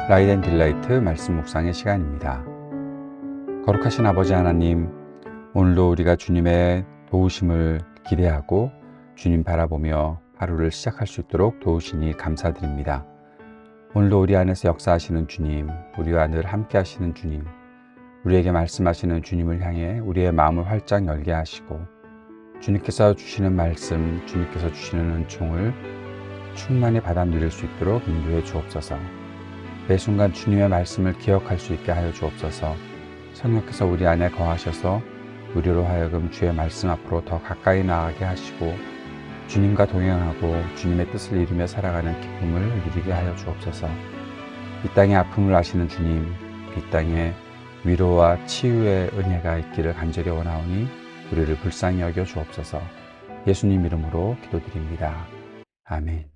라이트 앤 딜라이트 말씀 묵상의 시간입니다. 거룩하신 아버지 하나님, 오늘도 우리가 주님의 도우심을 기대하고 주님 바라보며 하루를 시작할 수 있도록 도우시니 감사드립니다. 오늘도 우리 안에서 역사하시는 주님, 우리와 늘 함께 하시는 주님, 우리에게 말씀하시는 주님을 향해 우리의 마음을 활짝 열게 하시고 주님께서 주시는 말씀, 주님께서 주시는 은총을 충만히 받아 누릴 수 있도록 인도해 주옵소서. 매 순간 주님의 말씀을 기억할 수 있게 하여 주옵소서. 성령께서 우리 안에 거하셔서 우리로 하여금 주의 말씀 앞으로 더 가까이 나아가게 하시고 주님과 동행하고 주님의 뜻을 이루며 살아가는 기쁨을 누리게 하여 주옵소서. 이 땅의 아픔을 아시는 주님, 이 땅에 위로와 치유의 은혜가 있기를 간절히 원하오니 우리를 불쌍히 여겨 주옵소서. 예수님 이름으로 기도드립니다. 아멘.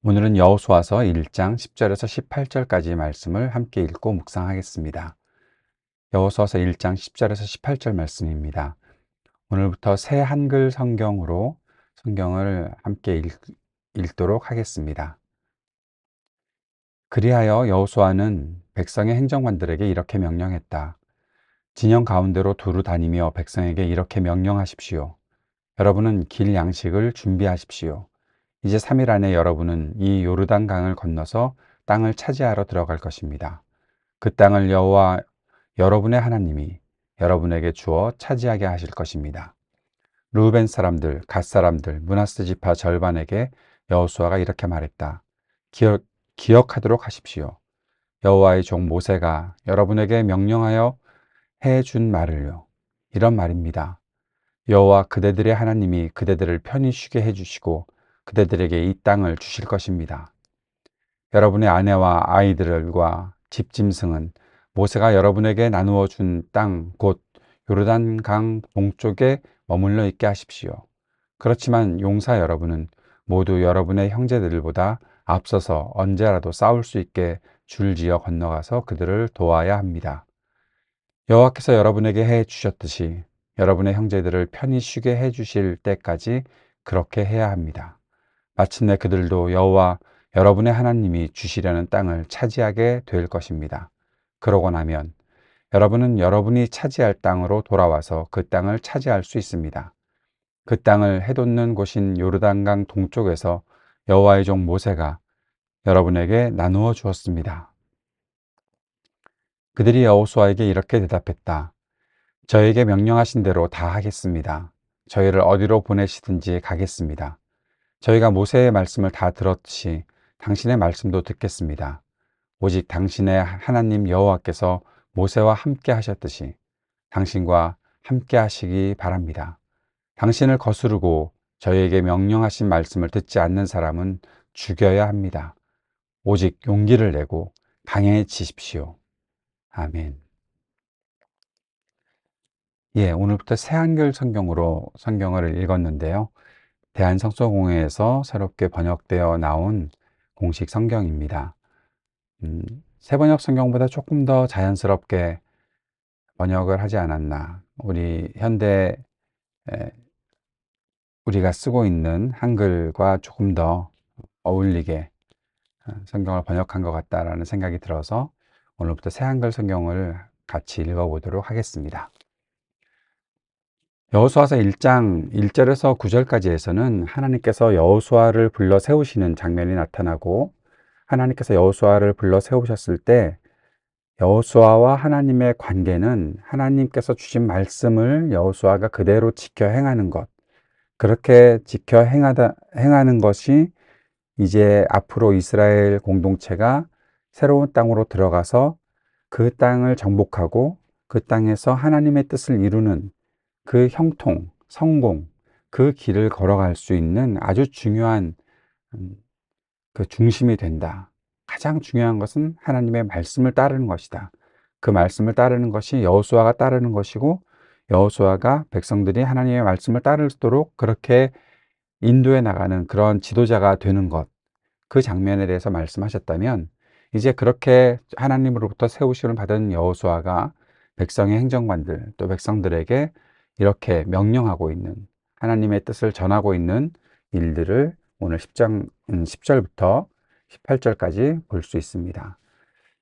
오늘은 여호수아서 1장 10절에서 18절까지 말씀을 함께 읽고 묵상하겠습니다. 여호수아서 1장 10절에서 18절 말씀입니다. 오늘부터 새 한글 성경으로 성경을 함께 읽도록 하겠습니다. 그리하여 여호수아는 백성의 행정관들에게 이렇게 명령했다. 진영 가운데로 두루 다니며 백성에게 이렇게 명령하십시오. 여러분은 길 양식을 준비하십시오. 이제 3일 안에 여러분은 이 요르단 강을 건너서 땅을 차지하러 들어갈 것입니다. 그 땅을 여호와 여러분의 하나님이 여러분에게 주어 차지하게 하실 것입니다. 르우벤 사람들, 갓 사람들, 므낫세 지파 절반에게 여호수아가 이렇게 말했다. 기억하도록 하십시오. 여호와의 종 모세가 여러분에게 명령하여 해준 말을요. 이런 말입니다. 여호와 그대들의 하나님이 그대들을 편히 쉬게 해주시고 그대들에게 이 땅을 주실 것입니다. 여러분의 아내와 아이들과 집짐승은 모세가 여러분에게 나누어 준 땅, 곧 요르단강 동쪽에 머물러 있게 하십시오. 그렇지만 용사 여러분은 모두 여러분의 형제들보다 앞서서 언제라도 싸울 수 있게 줄지어 건너가서 그들을 도와야 합니다. 여호와께서 여러분에게 해 주셨듯이 여러분의 형제들을 편히 쉬게 해 주실 때까지 그렇게 해야 합니다. 마침내 그들도 여호와 여러분의 하나님이 주시려는 땅을 차지하게 될 것입니다. 그러고 나면 여러분은 여러분이 차지할 땅으로 돌아와서 그 땅을 차지할 수 있습니다. 그 땅을 해돋는 곳인 요르단강 동쪽에서 여호와의 종 모세가 여러분에게 나누어 주었습니다. 그들이 여호수아에게 이렇게 대답했다. 저에게 명령하신 대로 다 하겠습니다. 저희를 어디로 보내시든지 가겠습니다. 저희가 모세의 말씀을 다 들었듯이 당신의 말씀도 듣겠습니다. 오직 당신의 하나님 여호와께서 모세와 함께 하셨듯이 당신과 함께 하시기 바랍니다. 당신을 거스르고 저희에게 명령하신 말씀을 듣지 않는 사람은 죽여야 합니다. 오직 용기를 내고 강해지십시오. 아멘. 오늘부터 새 한글 성경으로 성경을 읽었는데요. 대한성서공회에서 새롭게 번역되어 나온 공식 성경입니다. 새 번역 성경보다 조금 더 자연스럽게 번역을 하지 않았나. 우리 현대 우리가 쓰고 있는 한글과 조금 더 어울리게 성경을 번역한 것 같다라는 생각이 들어서 오늘부터 새 한글 성경을 같이 읽어보도록 하겠습니다. 여호수아서 1장 1절에서 9절까지에서는 하나님께서 여호수아를 불러 세우시는 장면이 나타나고 하나님께서 여호수아를 불러 세우셨을 때 여호수아와 하나님의 관계는 하나님께서 주신 말씀을 여호수아가 그대로 지켜 행하는 것, 그렇게 지켜 행하는 것이 이제 앞으로 이스라엘 공동체가 새로운 땅으로 들어가서 그 땅을 정복하고 그 땅에서 하나님의 뜻을 이루는 그 형통, 성공, 그 길을 걸어갈 수 있는 아주 중요한 그 중심이 된다. 가장 중요한 것은 하나님의 말씀을 따르는 것이다. 그 말씀을 따르는 것이 여호수아가 따르는 것이고 여호수아가 백성들이 하나님의 말씀을 따르도록 그렇게 인도해 나가는 그런 지도자가 되는 것, 그 장면에 대해서 말씀하셨다면 이제 그렇게 하나님으로부터 세우심을 받은 여호수아가 백성의 행정관들 또 백성들에게 이렇게 명령하고 있는 하나님의 뜻을 전하고 있는 일들을 오늘 10절부터 18절까지 볼 수 있습니다.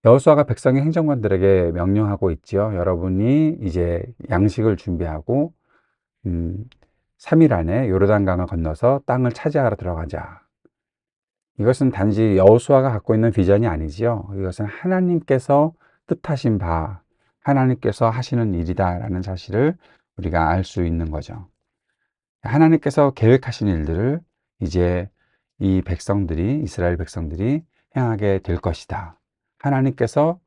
여호수아가 백성의 행정관들에게 명령하고 있지요. 여러분이 이제 양식을 준비하고 3일 안에 요르단강을 건너서 땅을 차지하러 들어가자. 이것은 단지 여호수아가 갖고 있는 비전이 아니지요. 이것은 하나님께서 뜻하신 바, 하나님께서 하시는 일이다라는 사실을 우리가 알 수 있는 거죠. 하나님께서 계획하신 일들을 이제 이 백성들이, 이스라엘 백성들이 행하게 될 것이다. 하나님께서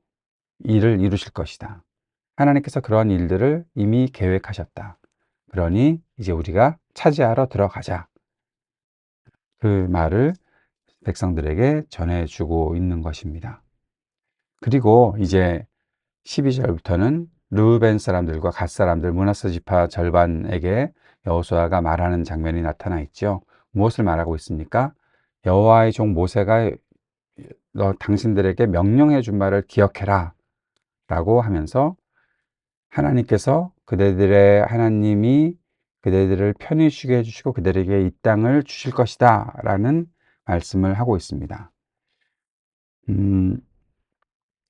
일을 이루실 것이다. 하나님께서 그러한 일들을 이미 계획하셨다. 그러니 이제 우리가 차지하러 들어가자. 그 말을 백성들에게 전해주고 있는 것입니다. 그리고 이제 12절부터는 르우벤 사람들과 갓 사람들, 므낫세 지파 절반에게 여호수아가 말하는 장면이 나타나 있죠. 무엇을 말하고 있습니까? 여호와의 종 모세가 너 당신들에게 명령해 준 말을 기억해라 라고 하면서 하나님께서 그대들의 하나님이 그대들을 편히 쉬게 해주시고 그들에게 이 땅을 주실 것이다 라는 말씀을 하고 있습니다.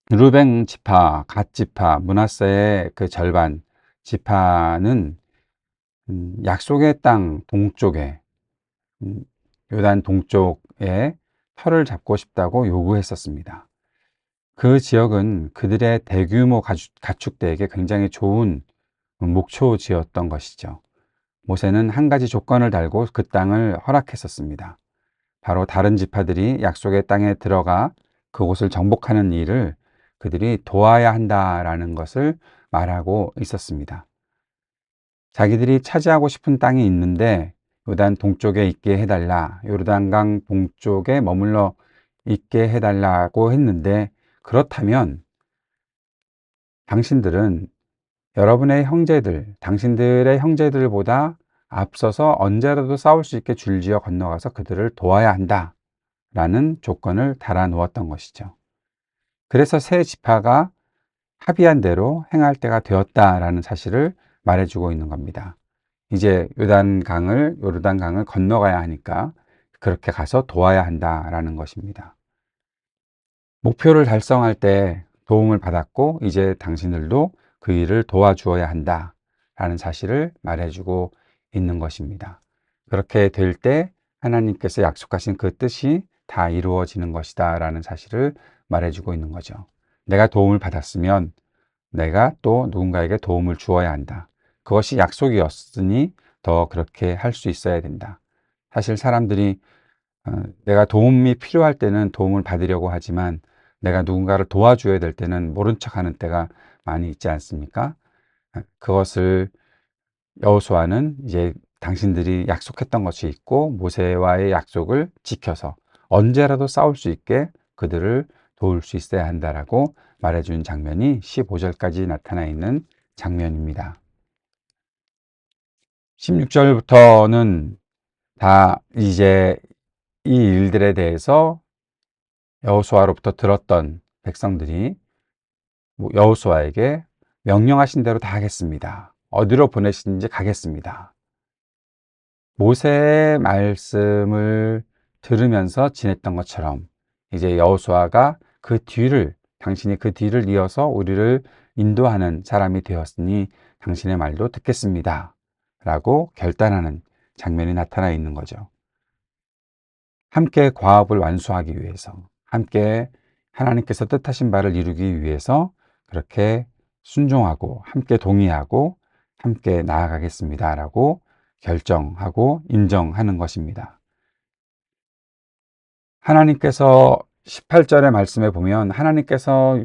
르벤 지파, 갓 지파, 므낫세의 그 절반 지파는 약속의 땅 동쪽에 요단 동쪽에 터를 잡고 싶다고 요구했었습니다. 그 지역은 그들의 대규모 가축대에게 굉장히 좋은 목초지였던 것이죠. 모세는 한 가지 조건을 달고 그 땅을 허락했었습니다. 바로 다른 지파들이 약속의 땅에 들어가 그곳을 정복하는 일을 그들이 도와야 한다라는 것을 말하고 있었습니다. 자기들이 차지하고 싶은 땅이 있는데 요단 동쪽에 있게 해달라, 요르단강 동쪽에 머물러 있게 해달라고 했는데 그렇다면 당신들은 여러분의 형제들, 당신들의 형제들보다 앞서서 언제라도 싸울 수 있게 줄지어 건너가서 그들을 도와야 한다 라는 조건을 달아 놓았던 것이죠. 그래서 세 지파가 합의한 대로 행할 때가 되었다라는 사실을 말해주고 있는 겁니다. 이제 요르단강을 건너가야 하니까 그렇게 가서 도와야 한다라는 것입니다. 목표를 달성할 때 도움을 받았고 이제 당신들도 그 일을 도와주어야 한다라는 사실을 말해주고 있는 것입니다. 그렇게 될 때 하나님께서 약속하신 그 뜻이 다 이루어지는 것이다 라는 사실을 말해주고 있는 거죠. 내가 도움을 받았으면 내가 또 누군가에게 도움을 주어야 한다. 그것이 약속이었으니 더 그렇게 할 수 있어야 된다. 사실 사람들이 내가 도움이 필요할 때는 도움을 받으려고 하지만 내가 누군가를 도와줘야 될 때는 모른 척하는 때가 많이 있지 않습니까? 그것을 여호수아는 이제 당신들이 약속했던 것이 있고 모세와의 약속을 지켜서 언제라도 싸울 수 있게 그들을 도울 수 있어야 한다라고 말해준 장면이 15절까지 나타나 있는 장면입니다. 16절부터는 다 이제 이 일들에 대해서 여호수아로부터 들었던 백성들이 여호수아에게 명령하신 대로 다 하겠습니다. 어디로 보내시는지 가겠습니다. 모세의 말씀을 들으면서 지냈던 것처럼 이제 여호수아가 당신이 그 뒤를 이어서 우리를 인도하는 사람이 되었으니 당신의 말도 듣겠습니다. 라고 결단하는 장면이 나타나 있는 거죠. 함께 과업을 완수하기 위해서, 함께 하나님께서 뜻하신 바를 이루기 위해서 그렇게 순종하고 함께 동의하고 함께 나아가겠습니다. 라고 결정하고 인정하는 것입니다. 하나님께서 18절의 말씀에 보면 하나님께서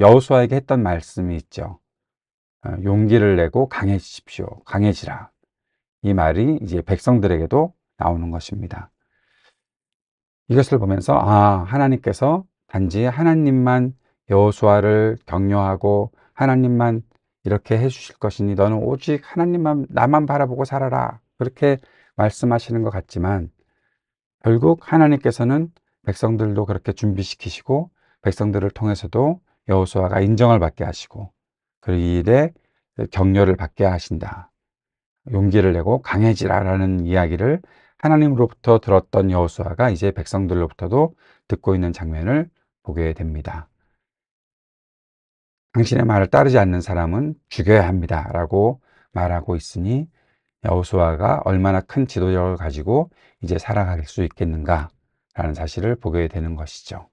여호수아에게 했던 말씀이 있죠. 용기를 내고 강해지십시오. 강해지라. 이 말이 이제 백성들에게도 나오는 것입니다. 이것을 보면서 하나님께서 단지 하나님만 여호수아를 격려하고 하나님만 이렇게 해주실 것이니 너는 오직 하나님만 나만 바라보고 살아라 그렇게 말씀하시는 것 같지만 결국 하나님께서는 백성들도 그렇게 준비시키시고 백성들을 통해서도 여호수아가 인정을 받게 하시고 그 일에 격려를 받게 하신다. 용기를 내고 강해지라라는 이야기를 하나님으로부터 들었던 여호수아가 이제 백성들로부터도 듣고 있는 장면을 보게 됩니다. 당신의 말을 따르지 않는 사람은 죽여야 합니다. 라고 말하고 있으니 여호수아가 얼마나 큰 지도력을 가지고 이제 살아갈 수 있겠는가 라는 사실을 보게 되는 것이죠.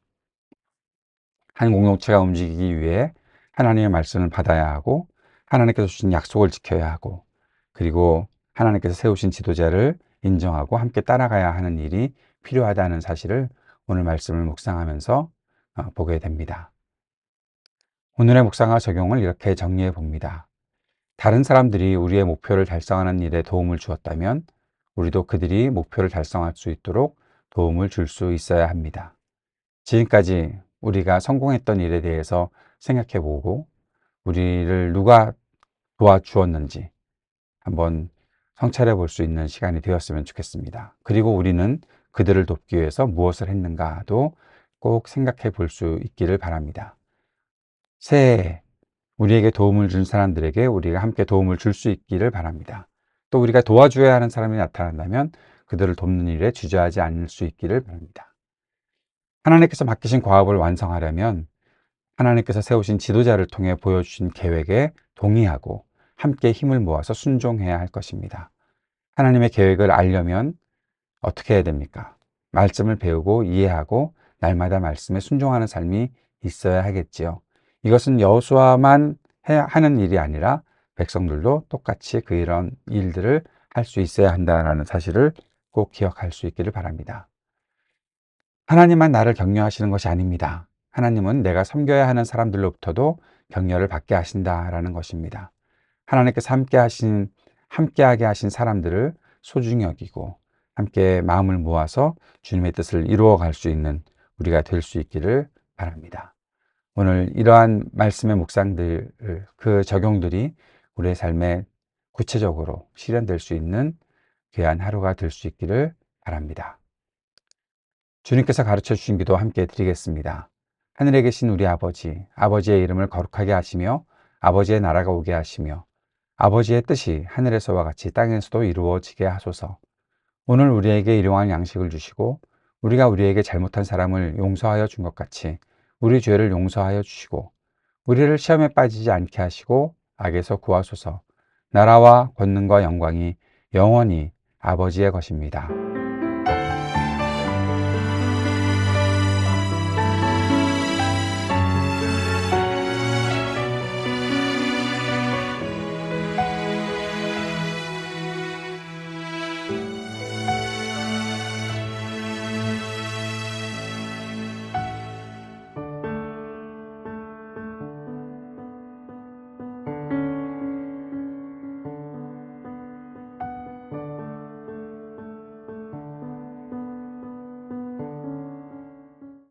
한 공동체가 움직이기 위해 하나님의 말씀을 받아야 하고 하나님께서 주신 약속을 지켜야 하고 그리고 하나님께서 세우신 지도자를 인정하고 함께 따라가야 하는 일이 필요하다는 사실을 오늘 말씀을 묵상하면서 보게 됩니다. 오늘의 묵상과 적용을 이렇게 정리해 봅니다. 다른 사람들이 우리의 목표를 달성하는 일에 도움을 주었다면 우리도 그들이 목표를 달성할 수 있도록 도움을 줄 수 있어야 합니다. 지금까지 우리가 성공했던 일에 대해서 생각해 보고 우리를 누가 도와주었는지 한번 성찰해 볼 수 있는 시간이 되었으면 좋겠습니다. 그리고 우리는 그들을 돕기 위해서 무엇을 했는가도 꼭 생각해 볼 수 있기를 바랍니다. 새해에 우리에게 도움을 준 사람들에게 우리가 함께 도움을 줄 수 있기를 바랍니다. 또 우리가 도와줘야 하는 사람이 나타난다면 그들을 돕는 일에 주저하지 않을 수 있기를 바랍니다. 하나님께서 맡기신 과업을 완성하려면 하나님께서 세우신 지도자를 통해 보여주신 계획에 동의하고 함께 힘을 모아서 순종해야 할 것입니다. 하나님의 계획을 알려면 어떻게 해야 됩니까? 말씀을 배우고 이해하고 날마다 말씀에 순종하는 삶이 있어야 하겠지요. 이것은 여호수아만 하는 일이 아니라 백성들도 똑같이 이런 일들을 할 수 있어야 한다는 사실을 꼭 기억할 수 있기를 바랍니다. 하나님만 나를 격려하시는 것이 아닙니다. 하나님은 내가 섬겨야 하는 사람들로부터도 격려를 받게 하신다라는 것입니다. 하나님께서 함께하게 하신 사람들을 소중히 여기고 함께 마음을 모아서 주님의 뜻을 이루어 갈 수 있는 우리가 될 수 있기를 바랍니다. 오늘 이러한 말씀의 묵상들, 그 적용들이 우리의 삶에 구체적으로 실현될 수 있는 귀한 하루가 될 수 있기를 바랍니다. 주님께서 가르쳐 주신 기도 함께 드리겠습니다. 하늘에 계신 우리 아버지, 아버지의 이름을 거룩하게 하시며 아버지의 나라가 오게 하시며 아버지의 뜻이 하늘에서와 같이 땅에서도 이루어지게 하소서. 오늘 우리에게 일용할 양식을 주시고 우리가 우리에게 잘못한 사람을 용서하여 준 것 같이 우리 죄를 용서하여 주시고 우리를 시험에 빠지지 않게 하시고 악에서 구하소서. 나라와 권능과 영광이 영원히 아버지의 것입니다.